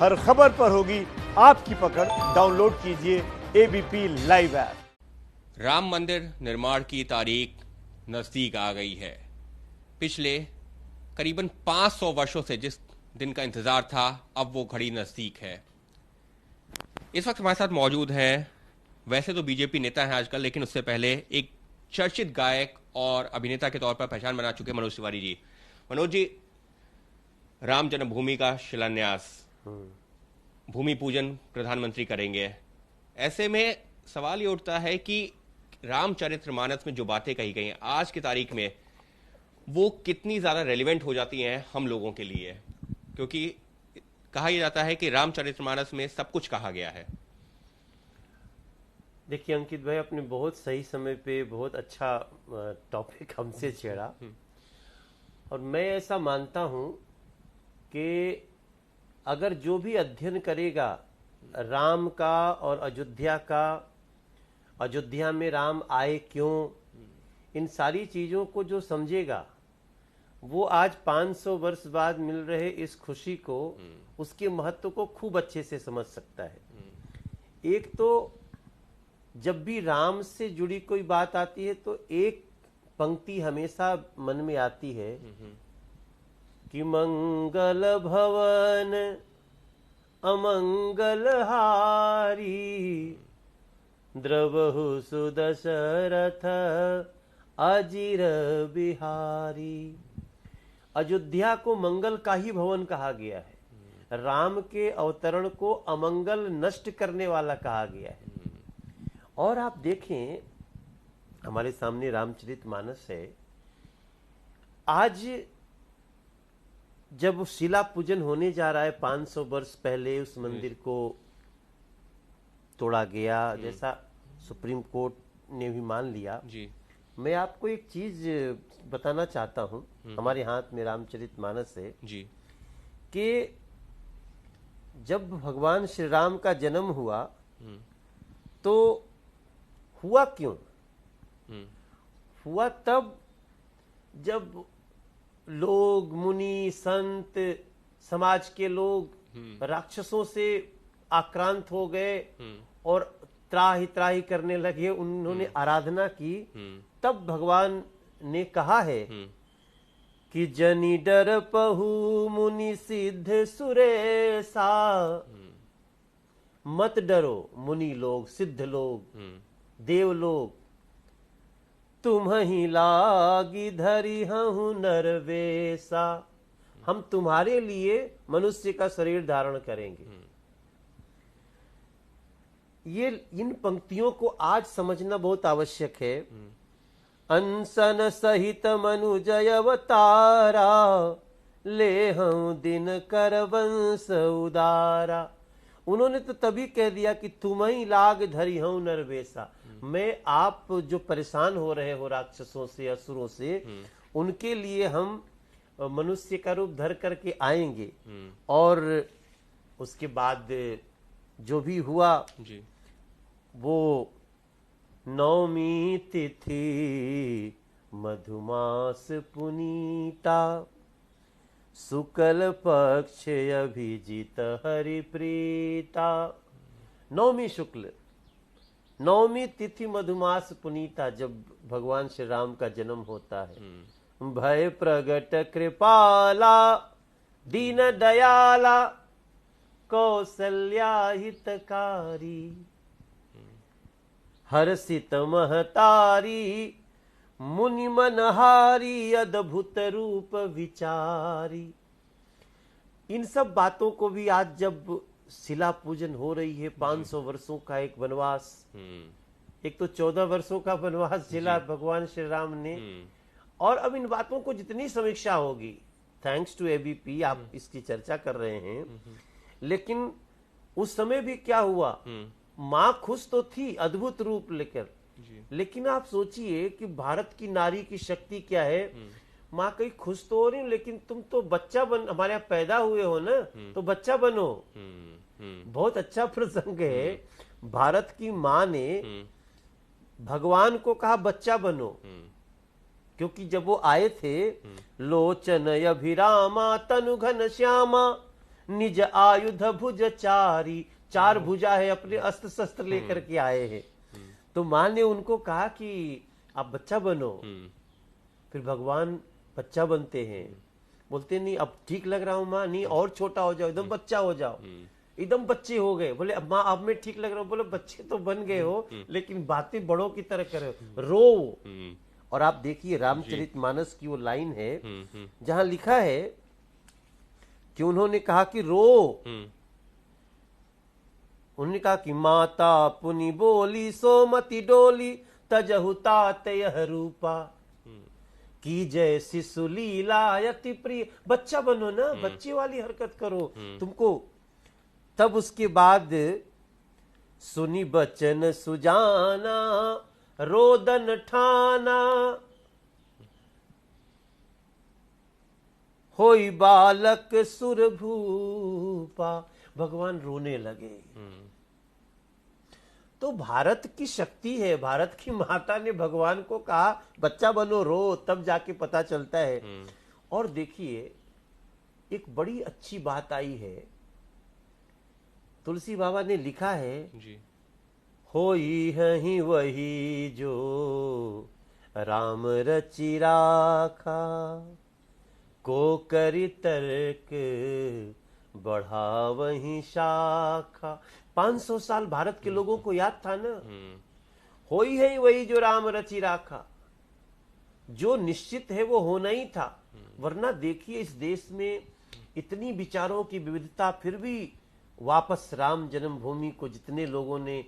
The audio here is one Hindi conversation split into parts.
हर खबर पर होगी आपकी पकड़। डाउनलोड कीजिए एबीपी लाइव ऐप। राम मंदिर निर्माण की तारीख नजदीक आ गई है। पिछले करीबन 500 वर्षों से जिस दिन का इंतजार था, अब वो घड़ी नजदीक है। इस वक्त हमारे साथ मौजूद हैं, वैसे तो बीजेपी नेता हैं आजकल, लेकिन उससे पहले एक चर्चित गायक और अभिनेता के तौर पर पहचान बना चुके मनोज तिवारी जी। मनोज जी, राम जन्मभूमि का शिलान्यास, भूमि पूजन प्रधानमंत्री करेंगे। ऐसे में सवाल ये उठता है कि रामचरितमानस में जो बातें कही गई हैं आज की तारीख में, वो कितनी ज्यादा रेलिवेंट हो जाती हैं हम लोगों के लिए, क्योंकि कहा यह जाता है कि रामचरितमानस में सब कुछ कहा गया है। देखिए अंकित भाई, आपने बहुत सही समय पे बहुत अच्छा टॉपिक हमसे छेड़ा। और मैं ऐसा मानता हूं कि अगर जो भी अध्ययन करेगा राम का और अयोध्या का, अयोध्या में राम आए क्यों, इन सारी चीजों को जो समझेगा, वो आज 500 वर्ष बाद मिल रहे इस खुशी को, उसके महत्व को खूब अच्छे से समझ सकता है। एक तो जब भी राम से जुड़ी कोई बात आती है तो एक पंक्ति हमेशा मन में आती है कि मंगल भवन अमंगल हारी, द्रवहु सुदशरथ अजिर बिहारी। अयोध्या को मंगल का ही भवन कहा गया है, राम के अवतरण को अमंगल नष्ट करने वाला कहा गया है। और आप देखें, हमारे सामने रामचरितमानस है। आज जब शिला पूजन होने जा रहा है, 500 वर्ष पहले उस मंदिर को तोड़ा गया, जैसा सुप्रीम कोर्ट ने भी मान लिया जी। मैं आपको एक चीज बताना चाहता हूं। हमारे हाथ में रामचरितमानस है जी। कि जब भगवान श्री राम का जन्म हुआ तो हुआ क्यों? हुआ तब जब लोग, मुनि, संत, समाज के लोग राक्षसों से आक्रांत हो गए और त्राही त्राही करने लगे, उन्होंने आराधना की। तब भगवान ने कहा है कि जनि डर पहु मुनि सिद्ध सुरेसा, मत डरो मुनि लोग, सिद्ध लोग, देव लोग, तुम ही लागी धरी हूं नरवेसा, हम तुम्हारे लिए मनुष्य का शरीर धारण करेंगे। ये इन पंक्तियों को आज समझना बहुत आवश्यक है। अनसन सहित मनुजय अवतारा, ले हूं दिन कर वंश उदारा। उन्होंने तो तभी कह दिया कि तुम ही लाग धरी हूं नरवेसा, मैं आप जो परेशान हो रहे हो राक्षसों से, असुरों से, उनके लिए हम मनुष्य का रूप धर करके आएंगे। और उसके बाद जो भी हुआ जी। वो नवमी तिथि मधुमास पुनीता, शुक्ल पक्ष अभिजित हरिप्रीता। नवमी शुक्ल, नवमी तिथि मधुमास पुनीता, जब भगवान श्री राम का जन्म होता है। भय प्रगट कृपाला दीन दयाला, कौसल्या हितकारी, हर्षित महतारी, मुनि मनहारी, अद्भुत रूप विचारी। इन सब बातों को भी आज जब शिला पूजन हो रही है, 500 वर्षों का एक वनवास, एक तो 14 वर्षों का वनवास झेला भगवान श्री राम ने, और अब इन बातों को जितनी समीक्षा होगी, थैंक्स टू एबीपी आप इसकी चर्चा कर रहे हैं, लेकिन उस समय भी क्या हुआ, माँ खुश तो थी अद्भुत रूप लेकर, लेकिन आप सोचिए कि भारत की नारी की शक्ति क्या है। माँ कहीं खुश तो हो रही, लेकिन तुम तो बच्चा बन, हमारे यहाँ पैदा हुए हो ना, तो बच्चा बनो। बहुत अच्छा प्रसंग है। भारत की माँ ने भगवान को कहा बच्चा बनो, क्योंकि जब वो आए थे, लोचन अभिरामा तनु घन श्यामा, निज आयुध भुज चारी, चार भुजा है, अपने अस्त्र शस्त्र लेकर के आए हैं। तो माँ ने उनको कहा कि आप बच्चा बनो। फिर भगवान बच्चा बनते हैं, बोलते नहीं अब ठीक लग रहा हूं माँ, नहीं और छोटा हो जाओ, एकदम बच्चा हो जाओ। एकदम बच्चे हो गए, बोले अब माँ अब मैं ठीक लग रहा हूँ। बोले बच्चे तो बन गए हो लेकिन बातें बड़ों की तरह करे, रो। और आप देखिए रामचरितमानस की वो लाइन है जहां लिखा है कि उन्होंने कहा कि रो। उन्होंने कहा कि माता पुनि बोली सोमति डोली, तजहु तात यह रूपा, की जय शिशु लीला यति प्रिय। बच्चा बनो ना, बच्चे वाली हरकत करो तुमको। तब उसके बाद सुनी बचन सुजाना, रोदन ठाना, होई बालक सुर भूपा। भगवान रोने लगे। तो भारत की शक्ति है, भारत की माता ने भगवान को कहा बच्चा बनो, रो, तब जाके पता चलता है। और देखिए एक बड़ी अच्छी बात आई है, तुलसी बाबा ने लिखा है जी। होई हहीं वही जो राम रचि राखा, को करी तर्क बढ़ा वही शाखा। 500 साल भारत के लोगों को याद था ना, होई है वही जो राम रचि राखा, जो निश्चित है वो होना ही था। वरना देखिए इस देश में इतनी विचारों की विविधता, फिर भी वापस राम जन्मभूमि को जितने लोगों ने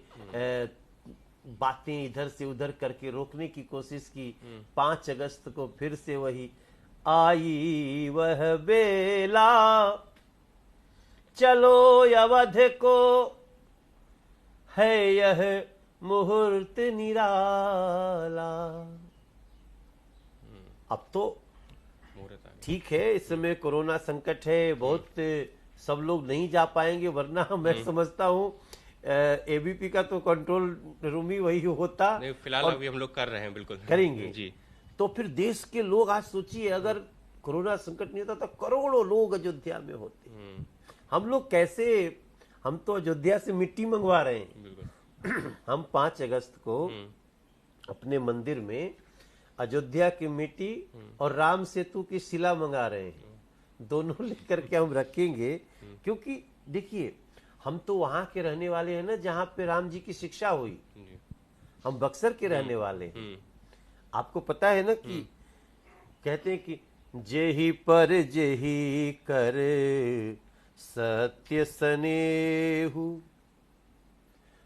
बातें इधर से उधर करके रोकने की कोशिश की, 5 अगस्त को फिर से वही आई वह बेला, चलो अवध को है यह मुहूर्त निराला। अब तो ठीक है, इस समय कोरोना संकट है, बहुत सब लोग नहीं जा पाएंगे, वरना मैं समझता हूँ एबीपी का तो कंट्रोल रूम ही वही होता। फिलहाल अभी हम लोग कर रहे हैं, बिल्कुल करेंगे जी। तो फिर देश के लोग, आज सोचिए अगर कोरोना संकट नहीं होता तो करोड़ों लोग अयोध्या में होते। हम लोग कैसे, हम तो अयोध्या से मिट्टी मंगवा रहे हैं। हम 5 अगस्त को अपने मंदिर में अयोध्या की मिट्टी और राम सेतु की शिला मंगा रहे हैं, दोनों लेकर के हम रखेंगे। क्योंकि देखिए हम तो वहां के रहने वाले हैं ना जहां पे राम जी की शिक्षा हुई। हम बक्सर के रहने वाले हैं। आपको पता है ना कि कहते हैं कि जेहि पर जेहि कर सत्य सनेहु,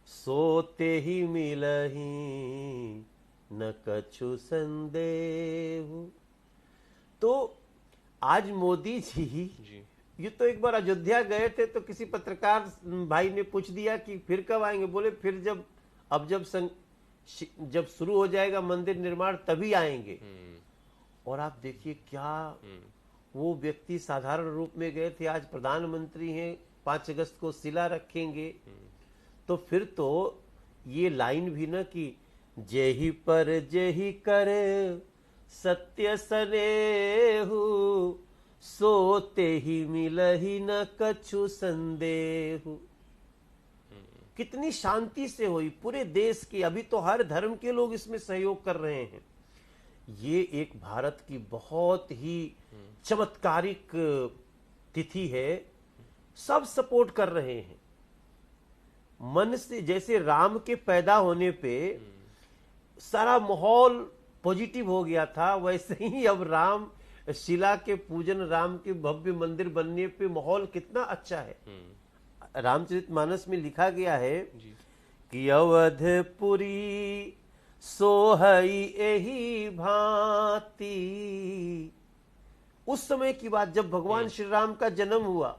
सोते ही मिलही न कछु संदेहु। तो आज मोदी जी ये तो एक बार अयोध्या गए थे, तो किसी पत्रकार भाई ने पूछ दिया कि फिर कब आएंगे। बोले फिर जब शुरू हो जाएगा मंदिर निर्माण तभी आएंगे। और आप देखिए क्या वो व्यक्ति साधारण रूप में गए थे, आज प्रधानमंत्री हैं, 5 अगस्त को शिला रखेंगे। तो फिर तो ये लाइन भी ना कि जेहि पर जेहि कर सत्य सनेहु, सोते ही मिलहि न कछु संदेहु। कितनी शांति से हुई पूरे देश की। अभी तो हर धर्म के लोग इसमें सहयोग कर रहे हैं। ये एक भारत की बहुत ही चमत्कारिक तिथि है। सब सपोर्ट कर रहे हैं मन से। जैसे राम के पैदा होने पे सारा माहौल पॉजिटिव हो गया था, वैसे ही अब राम शिला के पूजन, राम के भव्य मंदिर बनने पे माहौल कितना अच्छा है। रामचरितमानस में लिखा गया है कि अवधपुरी सोहई एही भांति। उस समय की बात जब भगवान श्री राम का जन्म हुआ।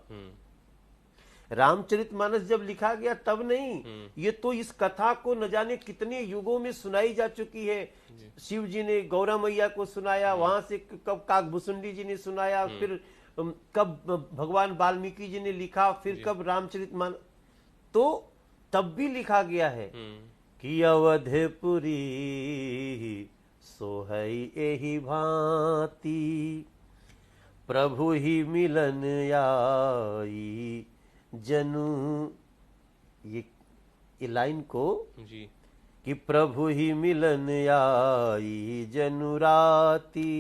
रामचरितमानस जब लिखा गया तब नहीं, ये तो इस कथा को न जाने कितने युगों में सुनाई जा चुकी है। शिव जी ने गौरा मैया को सुनाया, वहां से कब काकभूषुंडी जी ने सुनाया, फिर कब भगवान वाल्मीकि जी ने लिखा, फिर कब रामचरितमानस। तो तब भी लिखा गया है कि अवधपुरी सोहई एही भांति, प्रभु ही मिलन आई जनु, ये लाइन को जी कि प्रभु ही मिलन आई जनु राती,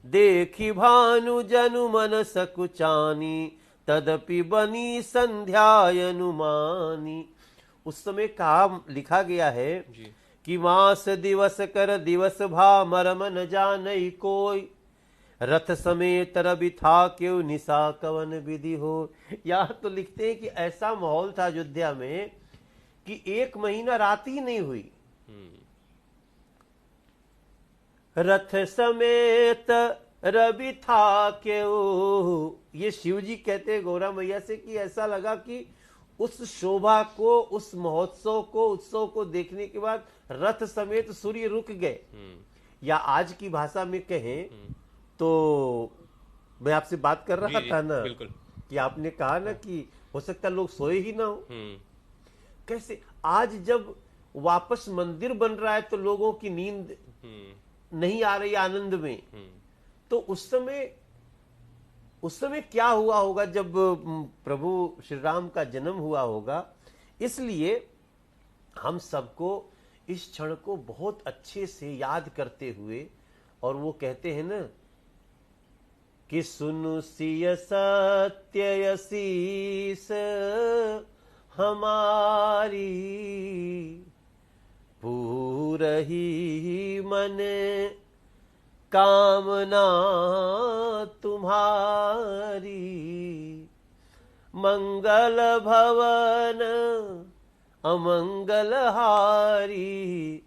देखी भानु जनु मन सकुचानी, तदपि बनी संध्यायनुमानी। उस समय कहा लिखा गया है जी कि मास दिवस कर दिवस भा मरम न जानई कोई, रथ समेत रवि था क्यों निशा कवन विधि हो। यहाँ तो लिखते हैं कि ऐसा माहौल था अयोध्या में कि 1 महीना रात ही नहीं हुई। रथ समेत रवि था क्यों, ये शिव जी कहते हैं गौरा मैया से कि ऐसा लगा कि उस शोभा को, उस महोत्सव को, उत्सव को देखने के बाद रथ समेत सूर्य रुक गए। या आज की भाषा में कहें तो मैं आपसे बात कर रहा था ना, बिल्कुल कि आपने कहा ना कि हो सकता है लोग सोए ही ना हो। कैसे आज जब वापस मंदिर बन रहा है तो लोगों की नींद नहीं आ रही आनंद में, तो उस समय क्या हुआ होगा जब प्रभु श्री राम का जन्म हुआ होगा। इसलिए हम सबको इस क्षण को बहुत अच्छे से याद करते हुए, और वो कहते हैं ना कि सुनु सिय सत्य शीस हमारी, पूरही मन कामना तुम्हारी, मंगल भवन अमंगल हारी,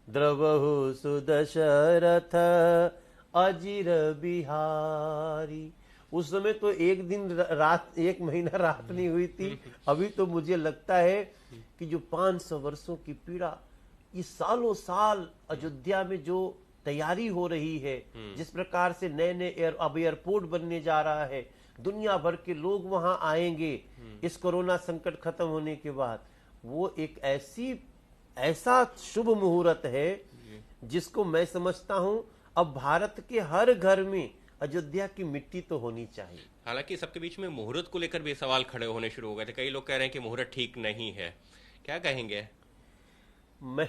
द्रवहु सुदशरथ अजिर बिहारी। उस समय तो 1 दिन रात, 1 महीना रात नहीं हुई थी। अभी तो मुझे लगता है कि जो 500 वर्षों की पीड़ा, इस सालों साल अयोध्या में जो तैयारी हो रही है, जिस प्रकार से नए नए अब एयरपोर्ट बनने जा रहा है, दुनिया भर के लोग वहां आएंगे इस कोरोना संकट खत्म होने के बाद, वो एक ऐसा शुभ मुहूर्त है जिसको मैं समझता हूं अब भारत के हर घर में अयोध्या की मिट्टी तो होनी चाहिए। हालांकि सबके बीच में मुहूर्त को लेकर भी सवाल खड़े होने शुरू हो गए थे। कई लोग कह रहे हैं कि मुहूर्त ठीक नहीं है, क्या कहेंगे? मैं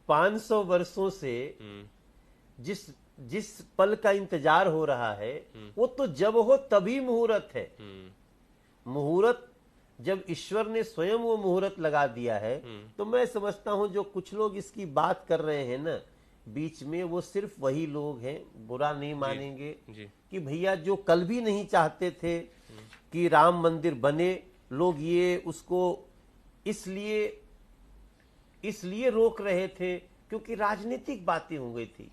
500 वर्षों से जिस पल का इंतजार हो रहा है, वो तो जब हो तभी मुहूर्त है। मुहूर्त जब ईश्वर ने स्वयं वो मुहूर्त लगा दिया है, तो मैं समझता हूं जो कुछ लोग इसकी बात कर रहे हैं ना बीच में, वो सिर्फ वही लोग हैं, बुरा नहीं मानेंगे जी। कि भैया जो कल भी नहीं चाहते थे कि राम मंदिर बने, लोग ये उसको इसलिए रोक रहे थे क्योंकि राजनीतिक बातें हो गई थी।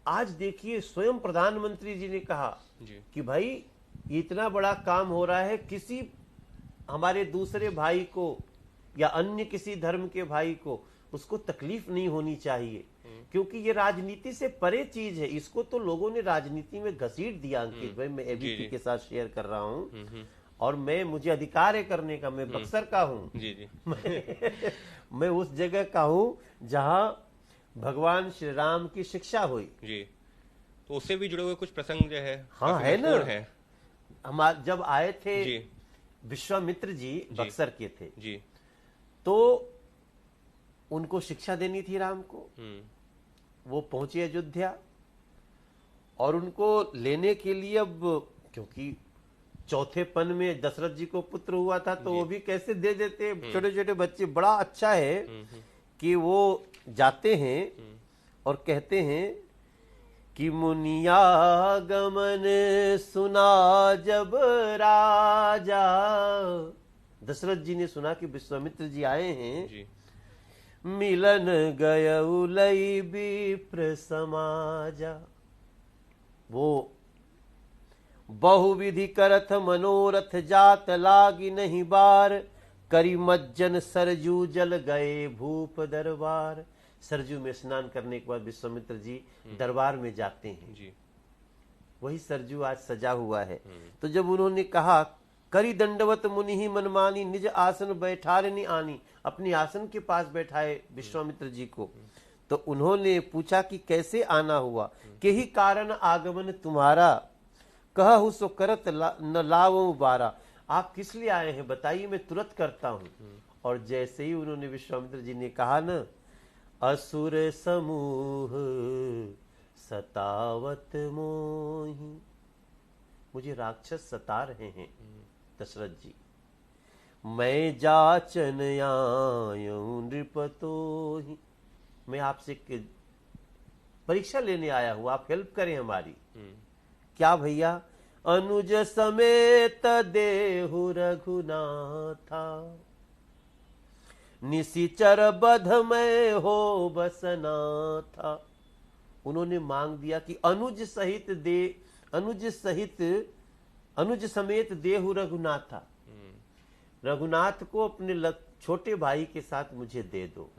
आज देखिए स्वयं प्रधानमंत्री जी ने कहा कि भाई ये इतना बड़ा काम हो रहा है, किसी हमारे दूसरे भाई को या अन्य किसी धर्म के भाई को उसको तकलीफ नहीं होनी चाहिए, क्योंकि ये राजनीति से परे चीज है। इसको तो लोगों ने राजनीति में घसीट दिया। अंकित भाई, मैं एबीपी के साथ शेयर कर रहा हूँ, और मुझे अधिकार है करने का, मैं बक्सर का हूँ। मैं उस जगह का हूँ जहाँ भगवान श्री राम की शिक्षा हुई जी। तो उससे भी जुड़े हुए कुछ प्रसंग जो है, हाँ है ना, हम जब आए थे जी। विश्वामित्र जी बक्सर के थे जी, तो उनको शिक्षा देनी थी राम को। वो पहुंचे अयोध्या, और उनको लेने के लिए अब क्योंकि चौथेपन में दशरथ जी को पुत्र हुआ था, तो वो भी कैसे दे देते, छोटे छोटे बच्चे। बड़ा अच्छा है कि वो जाते हैं और कहते हैं कि मुनिया गमन सुना जब राजा, दशरथ जी ने सुना कि विश्वामित्र जी आए हैं जी। मिलन गयउ लई विप्र समाजा। वो बहुविधि करथ मनोरथ जात लागी नहीं बार, करी मज्जन सरजू जल गए भूप दरबार। सरजू में स्नान करने के बाद विश्वामित्र जी दरबार में जाते हैं जी। वही सरजू आज सजा हुआ है। तो जब उन्होंने कहा करी दंडवत मुनि ही मनमानी, निज आसन बैठारनी आनी, अपनी आसन के पास बैठाए विश्वामित्र जी को, तो उन्होंने पूछा कि कैसे आना हुआ, के ही कारण आगमन तुम्हारा, कहु सो करत न लावऊं बारा। आप किस लिए आए हैं बताइए, मैं तुरंत करता हूं। और जैसे ही उन्होंने विश्वामित्र जी ने कहा न, असुर समूह सतावत मोहि, मुझे राक्षस सता रहे हैं दशरथ जी, मैं जाचन आयूं नृपतोहि, मैं आपसे परीक्षा लेने आया हूं, आप हेल्प करें हमारी। क्या भैया? अनुज समेत देहु रघुनाथा, निशिचर बध में हो बसना था। उन्होंने मांग दिया कि अनुज समेत देहु रघुनाथा, रघुनाथ को अपने छोटे भाई के साथ मुझे दे दो।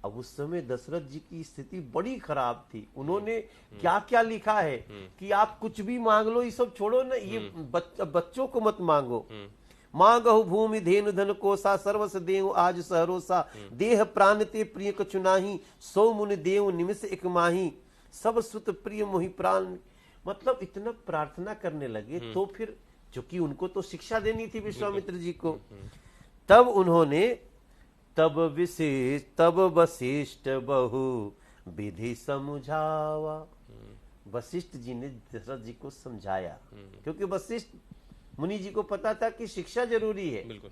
अब उस समय दशरथ जी की स्थिति बड़ी खराब थी। उन्होंने क्या क्या लिखा है कि आप कुछ भी मांग लो, ये सब छोड़ो ना, ये बच्चों को मत मांगो। मांगहु भूमि धेनु धन कोसा, सर्वस देव आज सहरोसा, देह प्राण ते प्रिय कछु नाही, सौ मुनि देव निमिष एक माही, सब सुत प्रिय मोहि प्राण। मतलब इतना प्रार्थना करने लगे। तो फिर चूंकि उनको तो शिक्षा देनी थी विश्वामित्र जी को, तब उन्होंने तब वशिष्ठ बहु विधि समझावा। वशिष्ठ जी ने दशरथ जी को समझाया, क्योंकि वशिष्ठ मुनि जी को पता था कि शिक्षा जरूरी है। बिल्कुल।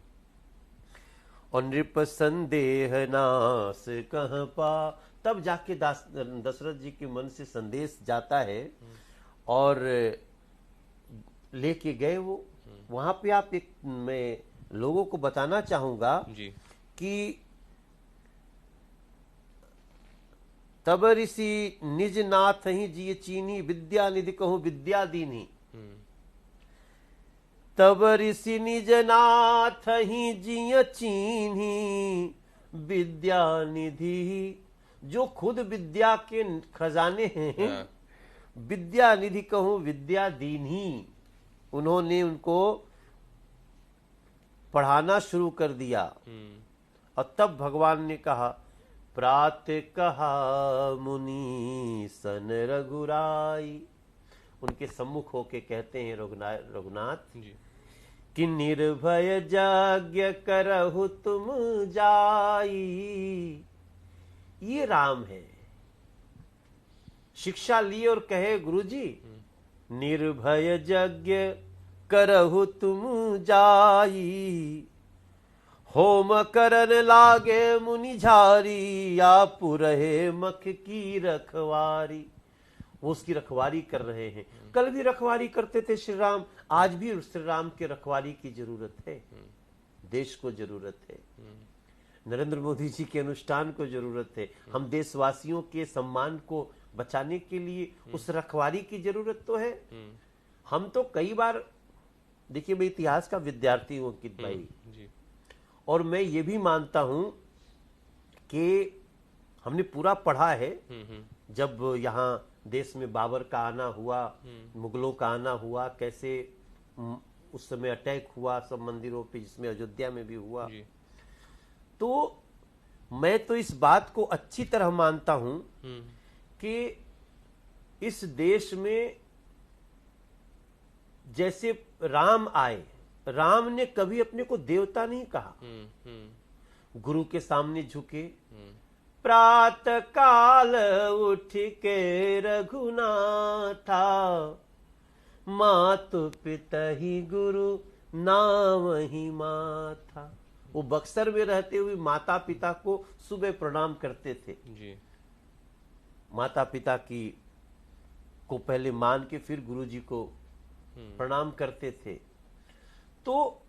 और नृप संदेह नाश कह पा, तब जाके दशरथ जी के मन से संदेश जाता है और लेके गए वो। वहां पे आप मैं लोगों को बताना चाहूंगा जी। कि तब ऋषि निज नाथ ही जिय चीनी, विद्या निधि कहूं विद्या दीनी। तब ऋषि निज नाथ ही जिय चीनी, विद्या निधि, जो खुद विद्या के खजाने हैं, विद्या निधि कहूं विद्या दीनी। उन्होंने उनको पढ़ाना शुरू कर दिया। और तब भगवान ने कहा, प्रातः कहा मुनि सन रघुराई, उनके सम्मुख होके कहते हैं रघुनाथ जी। कि निर्भय यज्ञ करहु तुम जाई। ये राम है। शिक्षा ली और कहे, गुरुजी निर्भय यज्ञ करहु तुम जाई, होम करन लागे मुनि झारी, आप रहे मख की रखवारी। वो उसकी रखवारी कर रहे हैं। कल भी रखवारी करते थे श्री राम, आज भी श्री राम के रखवारी की जरूरत है। देश को जरूरत है, नरेंद्र मोदी जी के अनुष्ठान को जरूरत है। हम देशवासियों के सम्मान को बचाने के लिए उस रखवारी की जरूरत तो है। हम तो कई बार, देखिए मैं इतिहास का विद्यार्थी हूं अंकित भाई जी। और मैं ये भी मानता हूं कि हमने पूरा पढ़ा है। जब यहाँ देश में बाबर का आना हुआ, मुगलों का आना हुआ, कैसे उस समय अटैक हुआ सब मंदिरों पे, जिसमें अयोध्या में भी हुआ जी। तो मैं तो इस बात को अच्छी तरह मानता हूं कि इस देश में जैसे राम आए, राम ने कभी अपने को देवता नहीं कहा। गुरु के सामने झुके, प्रातः काल उठ के रघुनाथा, मातु पिता ही गुरु नाम ही माथा। वो बक्सर में रहते हुए माता पिता को सुबह प्रणाम करते थे जी। माता पिता की को पहले मान के फिर गुरु जी को प्रणाम करते थे। तो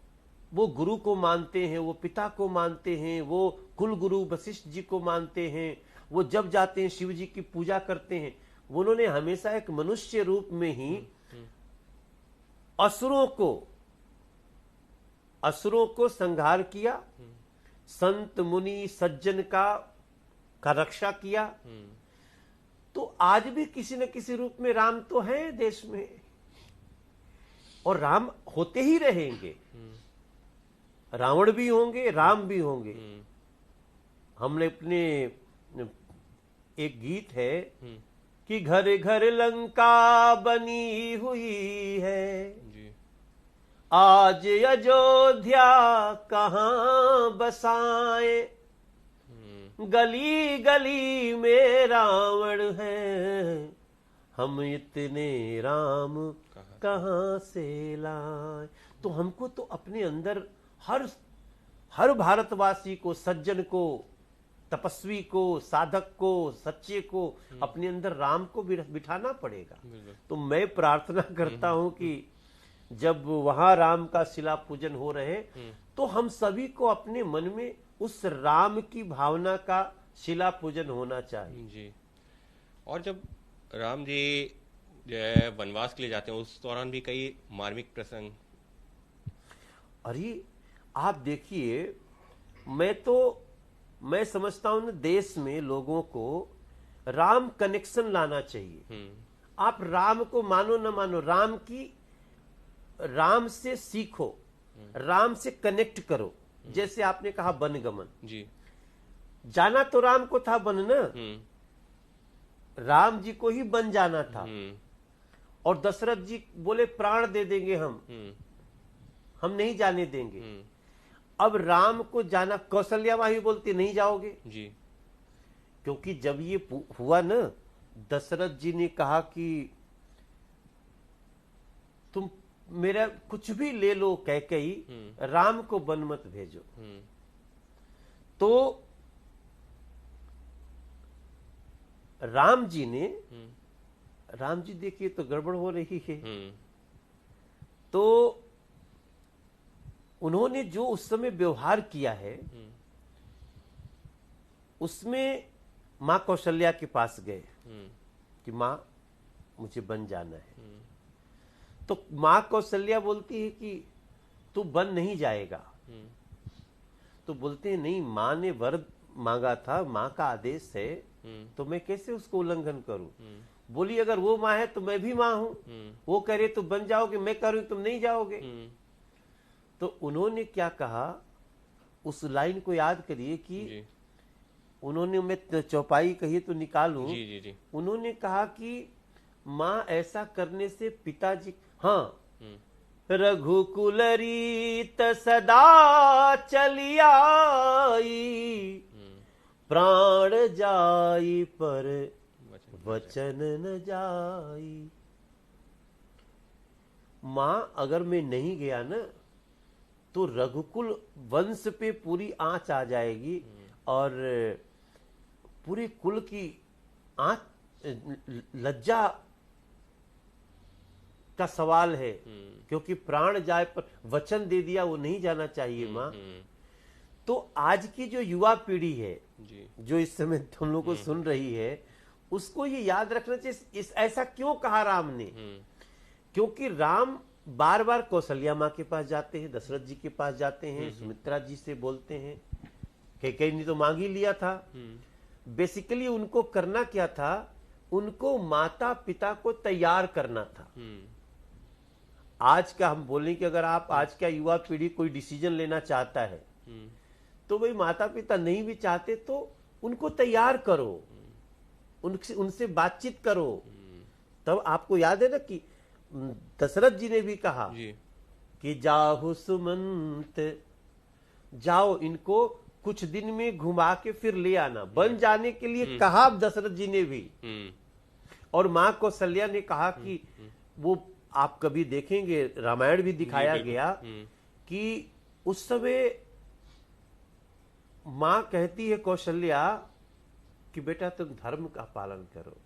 वो गुरु को मानते हैं, वो पिता को मानते हैं, वो कुल गुरु वशिष्ठ जी को मानते हैं। वो जब जाते हैं शिव जी की पूजा करते हैं। उन्होंने हमेशा एक मनुष्य रूप में ही असुरों को संहार किया, संत मुनि सज्जन का रक्षा किया। तो आज भी किसी न किसी रूप में राम तो है देश में, और राम होते ही रहेंगे। रावण भी होंगे, राम भी होंगे। हमने अपने एक गीत है कि घर घर लंका बनी हुई है, जी। आज अयोध्या कहाँ बसाए, गली गली में रावण है, हम इतने राम कहाँ से लाए। तो हमको तो अपने अंदर हर भारतवासी को, सज्जन को, तपस्वी को, साधक को, सच्चे को अपने अंदर राम को बिठाना पड़ेगा। तो मैं प्रार्थना करता हूं कि जब वहां राम का शिला पूजन हो रहे तो हम सभी को अपने मन में उस राम की भावना का शिला पूजन होना चाहिए। जी। और जब राम जी जो है वनवास के लिए जाते हैं उस दौरान भी कई मार्मिक प्रसंग। अरे आप देखिए, मैं समझता हूं ना, देश में लोगों को राम कनेक्शन लाना चाहिए। आप राम को मानो न मानो, राम से सीखो, राम से कनेक्ट करो। जैसे आपने कहा वनगमन, जी। जाना तो राम को था वन ना, राम जी को ही बन जाना था। और दशरथ जी बोले प्राण दे देंगे हम नहीं जाने देंगे। अब राम को जाना, कौशल्या माँ ही बोलती नहीं जाओगे जी। क्योंकि जब ये हुआ ना, दशरथ जी ने कहा कि तुम मेरा कुछ भी ले लो कैकेयी, राम को वन मत भेजो। तो राम जी देखिए तो गड़बड़ हो रही है। तो उन्होंने जो उस समय व्यवहार किया है उसमें मां कौशल्या के पास गए कि मां मुझे बन जाना है। तो मां कौशल्या बोलती है कि तू बन नहीं जाएगा। तो बोलते हैं नहीं, मां ने वर मांगा था, मां का आदेश है, तो मैं कैसे उसको उल्लंघन करूं। बोली अगर वो मां है तो मैं भी मां हूं, वो कह रहे तुम बन जाओगे, मैं कह रही हूं तुम नहीं जाओगे। तो उन्होंने क्या कहा, उस लाइन को याद करिए कि उन्होंने, मैं चौपाई कही तो निकालूं, जी। उन्होंने कहा कि मां ऐसा करने से पिताजी, हाँ, रघुकुल रीत सदा चली आई, प्राण जाई पर वचन न जाई। मां अगर मैं नहीं गया ना तो रघुकुल वंश पे पूरी आंच आ जाएगी और पूरे कुल की लज्जा का सवाल है। क्योंकि प्राण जाए पर वचन दे दिया, वो नहीं जाना चाहिए मां। तो आज की जो युवा पीढ़ी है जो इस समय हम लोग को सुन रही है, उसको ये याद रखना चाहिए ऐसा क्यों कहा राम ने। क्योंकि राम बार बार कौशल्या माँ के पास जाते हैं, दशरथ जी के पास जाते हैं, सुमित्रा जी से बोलते हैं, कैकेयी ने तो मांग ही लिया था। बेसिकली उनको करना क्या था, उनको माता पिता को तैयार करना था। आज का हम बोलें कि अगर आप आज का युवा पीढ़ी कोई डिसीजन लेना चाहता है तो भाई माता पिता नहीं भी चाहते तो उनको तैयार करो, उनसे बातचीत करो। तब आपको याद है ना कि दशरथ जी ने भी कहा कि जाहु सुमंत, जाओ इनको कुछ दिन में घुमा के फिर ले आना। बन जाने के लिए कहा दशरथ जी ने भी। और मां कौशल्या ने कहा कि वो आप कभी देखेंगे, रामायण भी दिखाया गया कि उस समय मां कहती है कौशल्या कि बेटा तुम धर्म का पालन करो।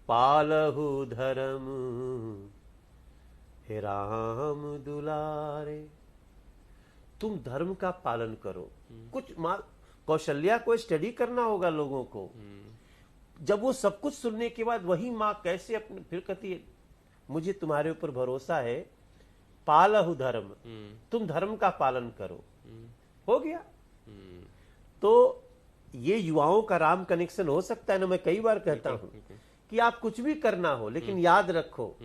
पालहु धर्म हे राम दुलारे, तुम धर्म का पालन करो। कुछ मां कौशल्या को स्टडी करना होगा लोगों को। जब वो सब कुछ सुनने के बाद वही मां कैसे अपने, फिर कहती है मुझे तुम्हारे ऊपर भरोसा है, पालहु धर्म, तुम धर्म का पालन करो। हो गया। तो ये युवाओं का राम कनेक्शन हो सकता है ना। मैं कई बार कहता हूं कि आप कुछ भी करना हो लेकिन याद रखो,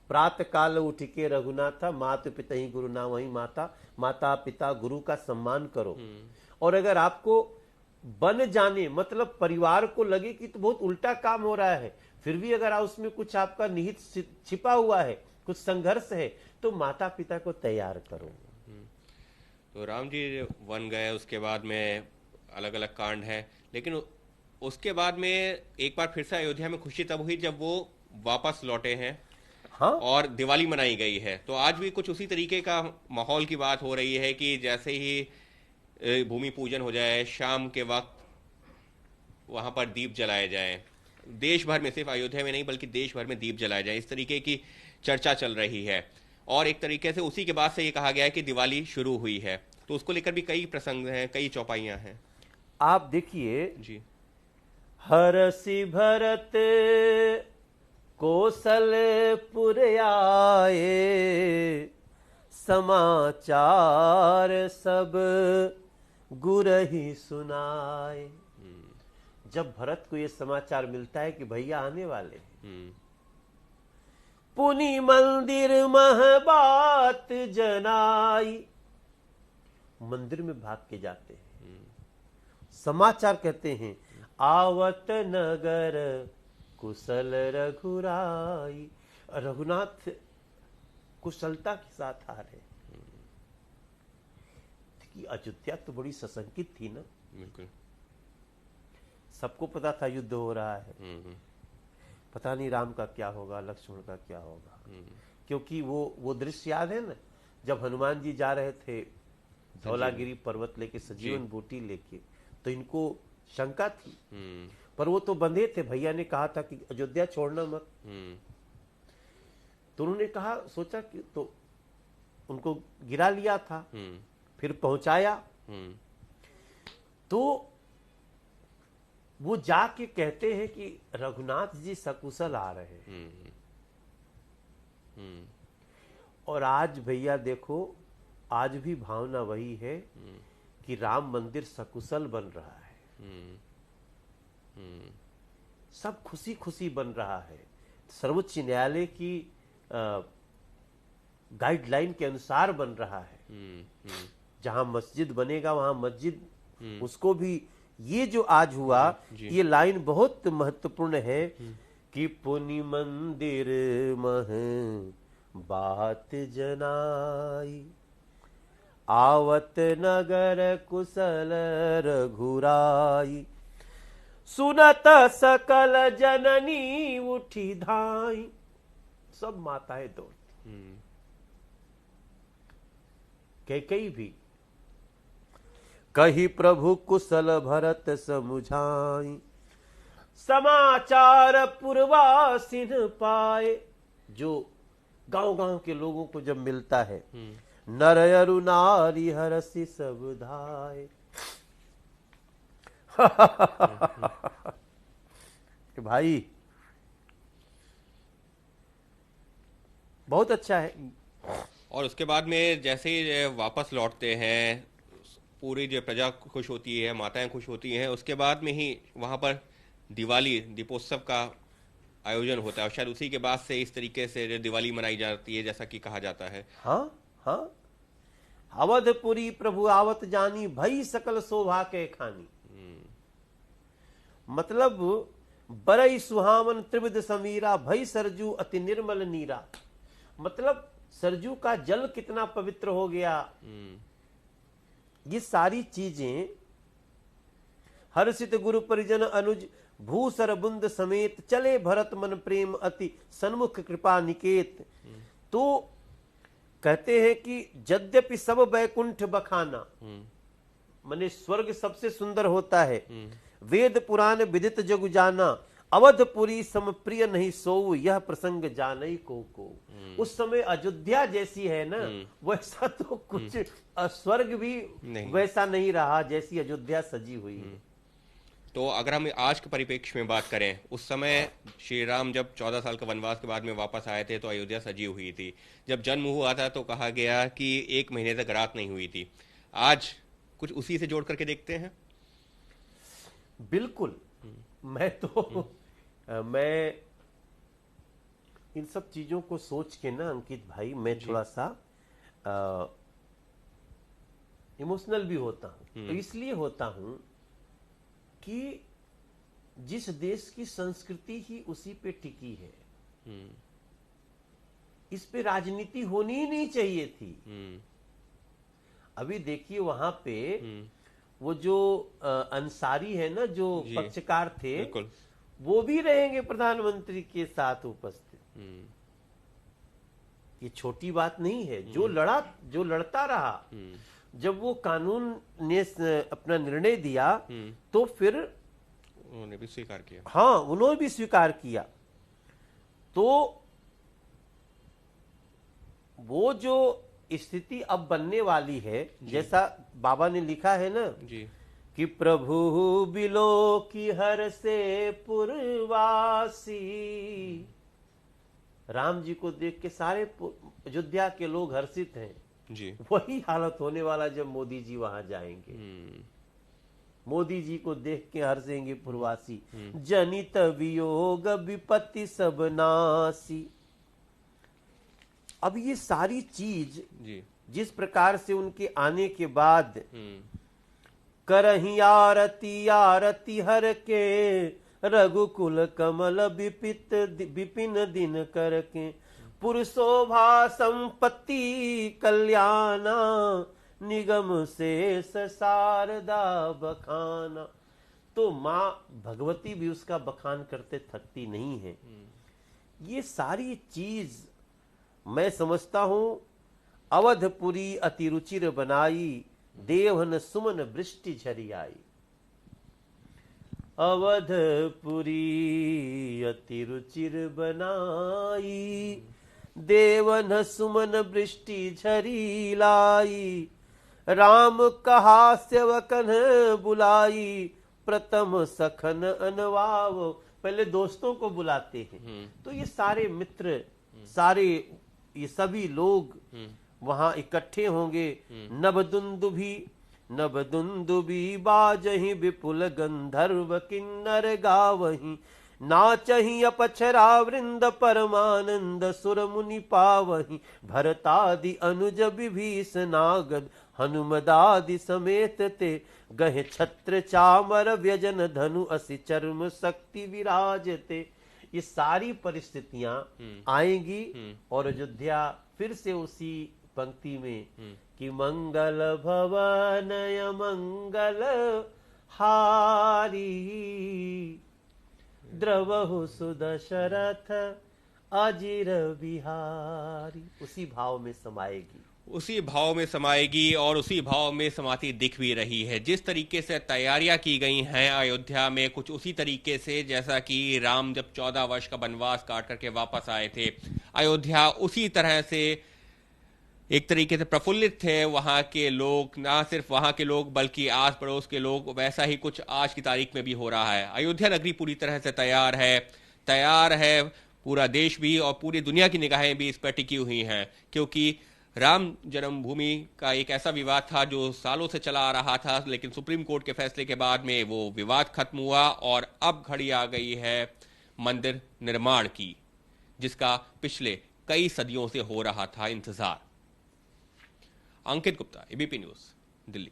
प्रातः काल उठ के रघुनाथा, माता पिता ही गुरु ना वही माता, माता पिता गुरु का सम्मान करो। और अगर आपको बन जाने, मतलब परिवार को लगे कि तो बहुत उल्टा काम हो रहा है, फिर भी अगर उसमें कुछ आपका निहित छिपा हुआ है, कुछ संघर्ष है, तो माता पिता को तैयार करो। तो राम जी वन गए, उसके बाद में अलग अलग कांड है, लेकिन उसके बाद में एक बार फिर से अयोध्या में खुशी तब हुई जब वो वापस लौटे हैं हाँ, और दिवाली मनाई गई है। तो आज भी कुछ उसी तरीके का माहौल की बात हो रही है कि जैसे ही भूमि पूजन हो जाए, शाम के वक्त वहां पर दीप जलाए जाएं, देश भर में, सिर्फ अयोध्या में नहीं बल्कि देश भर में दीप जलाए जाएं, इस तरीके की चर्चा चल रही है। और एक तरीके से उसी के बाद से ये कहा गया है कि दिवाली शुरू हुई है, तो उसको लेकर भी कई प्रसंग हैं, कई चौपाइयां हैं। आप देखिए, जी। हरसि भरत कौशलपुर आए, समाचार सब गुरहि सुनाए। जब भरत को यह समाचार मिलता है कि भैया आने वाले हैं, पुनि मंदिर मह बात जनाई, मंदिर में भाग के जाते हैं। समाचार कहते हैं, आवत नगर कुशल रघुराई। रघुनाथ कुशलता के साथ आ रहे। कि अयोध्या तो बड़ी सशंकित थी ना, बिल्कुल। सबको पता था युद्ध हो रहा है, पता नहीं राम का क्या होगा, लक्ष्मण का क्या होगा। क्योंकि वो दृश्य याद है ना, जब हनुमान जी जा रहे थे धौलागिरी पर्वत लेके, सजीवन बूटी लेके, तो इनको शंका थी, पर वो तो बंधे थे। भैया ने कहा था कि अयोध्या छोड़ना मत, तो उन्होंने कहा, सोचा कि तो उनको गिरा लिया था, फिर पहुंचाया। तो वो जाके कहते हैं कि रघुनाथ जी सकुशल आ रहे हैं। और आज भैया देखो, आज भी भावना वही है कि राम मंदिर सकुशल बन रहा है, सब खुशी खुशी बन रहा है। सर्वोच्च न्यायालय की गाइडलाइन के अनुसार बन रहा है। जहां मस्जिद बनेगा वहां मस्जिद, उसको भी ये जो आज हुआ, ये लाइन बहुत महत्वपूर्ण है कि पुनि मंदिर मह बात जनाई, आवत नगर कुशल रघुराई, सुनत सकल जननी उठी धाई। सब माताएं दौड़ती, कैकेयी भी कही प्रभु कुशल भरत समुझाई, समाचार पुरवासिन पाए। जो गांव गांव के लोगों को जब मिलता है, नर अरु नारी हरसि सब धाय। भाई बहुत अच्छा है। और उसके बाद में जैसे ही वापस लौटते हैं, पूरी जो प्रजा खुश होती है, माताएं खुश होती हैं, उसके बाद में ही वहां पर दिवाली, दीपोत्सव का आयोजन होता है। और शायद उसी के बाद से इस तरीके से दिवाली मनाई जाती है, जैसा कि कहा जाता है। हाँ हाँ, अवधपुरी प्रभु आवत जानी, भई सकल शोभा के खानी। मतलब बरई सुहावन त्रिविध समीरा, भई सरजू अति निर्मल नीरा। मतलब सरजू का जल कितना पवित्र हो गया। ये सारी चीजें, हर्षित गुरु परिजन अनुज भूसर बुंद समेत, चले भरत मन प्रेम अति सन्मुख कृपा निकेत। तो कहते हैं कि यद्यपि सब बैकुंठ बखाना, माने स्वर्ग सबसे सुंदर होता है, वेद पुराण विदित जगु जाना, अवधपुरी सम प्रिय नहीं सोऊ, यह प्रसंग जानई को। उस समय अयोध्या जैसी है ना, वैसा तो कुछ स्वर्ग भी वैसा नहीं रहा जैसी अयोध्या सजी हुई है। तो अगर हम आज के परिप्रेक्ष्य में बात करें, उस समय श्री राम जब 14 साल का वनवास के बाद में वापस आए थे तो अयोध्या सजी हुई थी। जब जन्म हुआ था तो कहा गया कि 1 महीने तक रात नहीं हुई थी। आज कुछ उसी से जोड़ करके देखते हैं। बिल्कुल। मैं इन सब चीजों को सोच के ना अंकित भाई, मैं थोड़ा सा इमोशनल भी होता हूं। तो इसलिए होता हूं कि जिस देश की संस्कृति ही उसी पे टिकी है, इस पे राजनीति होनी ही नहीं चाहिए थी। अभी देखिए वहां पे वो जो अंसारी है ना, जो पक्षकार थे, वो भी रहेंगे प्रधानमंत्री के साथ उपस्थित। ये छोटी बात नहीं है। जो लड़ता रहा, जब वो कानून ने अपना निर्णय दिया तो फिर उन्होंने भी स्वीकार किया। हाँ, उन्होंने भी स्वीकार किया। तो वो जो स्थिति अब बनने वाली है, जैसा बाबा ने लिखा है ना जी, कि प्रभु बिलो की हर से पुरवासी, राम जी को देख के सारे अयोध्या के लोग हर्षित हैं जी। वही हालत होने वाला जब मोदी जी वहां जाएंगे। मोदी जी को देख के हर्षेंगे पुरवासी। जनित वियोग विपत्ति सब नासी। अब ये सारी चीज जी, जिस प्रकार से उनके आने के बाद करही आरती आरती हर के, रघुकुल कमल विपिन दिन करके, पुरुषोभा संपत्ति कल्याणा, निगम शेष शारदा बखाना। तो माँ भगवती भी उसका बखान करते थकती नहीं है। ये सारी चीज मैं समझता हूं अवधपुरी अति रुचिर बनाई, देवहन सुमन वृष्टि झरी आई। अवधपुरी अति रुचिर बनाई, देवन सुमन वृष्टि झरी लाई। राम कहा सेवकन बुलाई, प्रथम सखन अनवाव। पहले दोस्तों को बुलाते हैं। तो ये सारे मित्र, सारे ये सभी लोग वहां इकट्ठे होंगे। नबदुंदुभी बाजहि, विपुल गंधर्व किन्नर गावहि, नाचहि अपक्षरा वृंद परमानंद, सुर मुनि पावहि। भरतादि अनुज विभीषणागद, हनुमदादि समेत ते, गहे छत्र चामर व्यजन धनु असि चर्म शक्ति विराजते। ये सारी परिस्थितियां आएंगी और अयोध्या फिर से उसी पंक्ति में कि मंगल भवनय मंगल हारी, द्रवहु सुदशरथ अजिर बिहारी। उसी भाव में समाएगी, उसी भाव में समाएगी और उसी भाव में समाती दिख भी रही है। जिस तरीके से तैयारियां की गई हैं अयोध्या में, कुछ उसी तरीके से जैसा कि राम जब 14 वर्ष का वनवास काट करके वापस आए थे, अयोध्या उसी तरह से एक तरीके से प्रफुल्लित थे वहां के लोग। ना सिर्फ वहां के लोग बल्कि आस पड़ोस के लोग। वैसा ही कुछ आज की तारीख में भी हो रहा है। अयोध्या नगरी पूरी तरह से तैयार है। पूरा देश भी और पूरी दुनिया की निगाहें भी इस पर टिकी हुई हैं, क्योंकि राम जन्मभूमि का एक ऐसा विवाद था जो सालों से चला आ रहा था, लेकिन सुप्रीम कोर्ट के फैसले के बाद में वो विवाद खत्म हुआ और अब घड़ी आ गई है मंदिर निर्माण की, जिसका पिछले कई सदियों से हो रहा था इंतजार। अंकित गुप्ता, एबीपी न्यूज, दिल्ली।